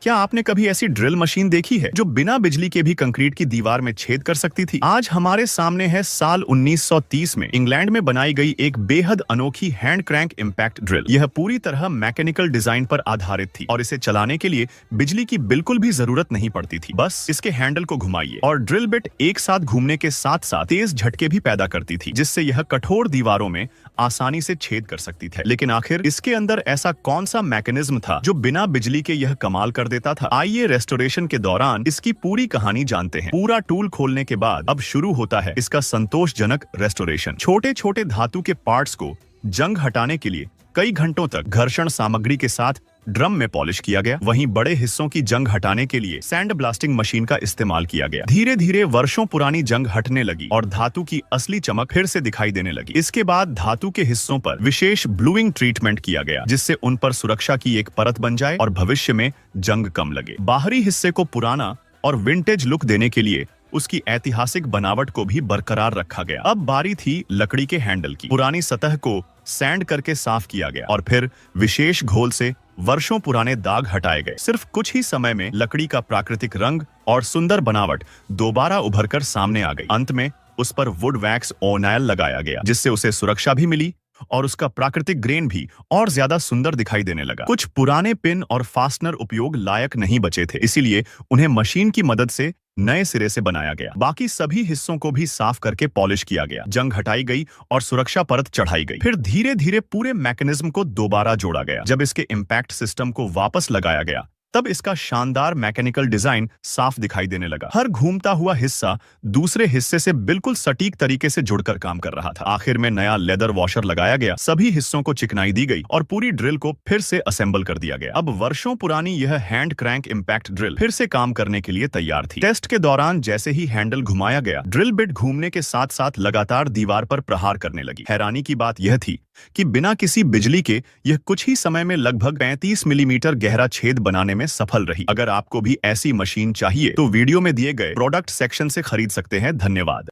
क्या आपने कभी ऐसी ड्रिल मशीन देखी है जो बिना बिजली के भी कंक्रीट की दीवार में छेद कर सकती थी? आज हमारे सामने है साल 1930 में इंग्लैंड में बनाई गई एक बेहद अनोखी हैंड क्रैंक इम्पैक्ट ड्रिल। यह पूरी तरह मैकेनिकल डिजाइन पर आधारित थी और इसे चलाने के लिए बिजली की बिल्कुल भी जरूरत नहीं पड़ती थी। बस इसके हैंडल को घुमाइए और ड्रिल बिट एक साथ घूमने के साथ साथ तेज झटके भी पैदा करती थी, जिससे यह कठोर दीवारों में आसानी से छेद कर सकती थी। लेकिन आखिर इसके अंदर ऐसा कौन सा मैकेनिज्म था जो बिना बिजली के यह कमाल कर देता था? आइए रेस्टोरेशन के दौरान इसकी पूरी कहानी जानते हैं। पूरा टूल खोलने के बाद अब शुरू होता है इसका संतोषजनक रेस्टोरेशन। छोटे छोटे धातु के पार्ट्स को जंग हटाने के लिए कई घंटों तक घर्षण सामग्री के साथ ड्रम में पॉलिश किया गया। वहीं बड़े हिस्सों की जंग हटाने के लिए सैंड ब्लास्टिंग मशीन का इस्तेमाल किया गया। धीरे धीरे वर्षों पुरानी जंग हटने लगी और धातु की असली चमक फिर से दिखाई देने लगी। इसके बाद धातु के हिस्सों पर विशेष ब्लूइंग ट्रीटमेंट किया गया, जिससे उन पर सुरक्षा की एक परत बन जाए और भविष्य में जंग कम लगे। बाहरी हिस्से को पुराना और विंटेज लुक देने के लिए उसकी ऐतिहासिक बनावट को भी बरकरार रखा गया। अब बारी थी लकड़ी के हैंडल की। पुरानी सतह को सैंड करके साफ किया गया और फिर विशेष घोल से वर्षों पुराने दाग हटाए गए। सिर्फ कुछ ही समय में लकड़ी का प्राकृतिक रंग और सुंदर बनावट दोबारा उभरकर सामने आ गई। अंत में उस पर वुड वैक्स ओनाइल लगाया गया, जिससे उसे सुरक्षा भी मिली और उसका प्राकृतिक ग्रेन भी और ज्यादा सुंदर दिखाई देने लगा। कुछ पुराने पिन और फास्टनर उपयोग लायक नहीं बचे थे, इसीलिए उन्हें मशीन की मदद से नए सिरे से बनाया गया। बाकी सभी हिस्सों को भी साफ करके पॉलिश किया गया, जंग हटाई गई और सुरक्षा परत चढ़ाई गई। फिर धीरे धीरे पूरे मैकेनिज्म को दोबारा जोड़ा गया। जब इसके इम्पैक्ट सिस्टम को वापस लगाया गया, तब इसका शानदार मैकेनिकल डिजाइन साफ दिखाई देने लगा। हर घूमता हुआ हिस्सा दूसरे हिस्से से बिल्कुल सटीक तरीके से जुड़कर काम कर रहा था। आखिर में नया लेदर वॉशर लगाया गया, सभी हिस्सों को चिकनाई दी गई और पूरी ड्रिल को फिर से असेंबल कर दिया गया। अब वर्षों पुरानी यह हैंड क्रैंक इम्पैक्ट ड्रिल फिर से काम करने के लिए तैयार थी। टेस्ट के दौरान जैसे ही हैंडल घुमाया गया, ड्रिल बिट घूमने के साथ साथ लगातार दीवार पर प्रहार करने लगी। हैरानी की बात यह थी कि बिना किसी बिजली के यह कुछ ही समय में लगभग 35 मिलीमीटर गहरा छेद बनाने में सफल रही। अगर आपको भी ऐसी मशीन चाहिए तो वीडियो में दिए गए प्रोडक्ट सेक्शन से खरीद सकते हैं। धन्यवाद।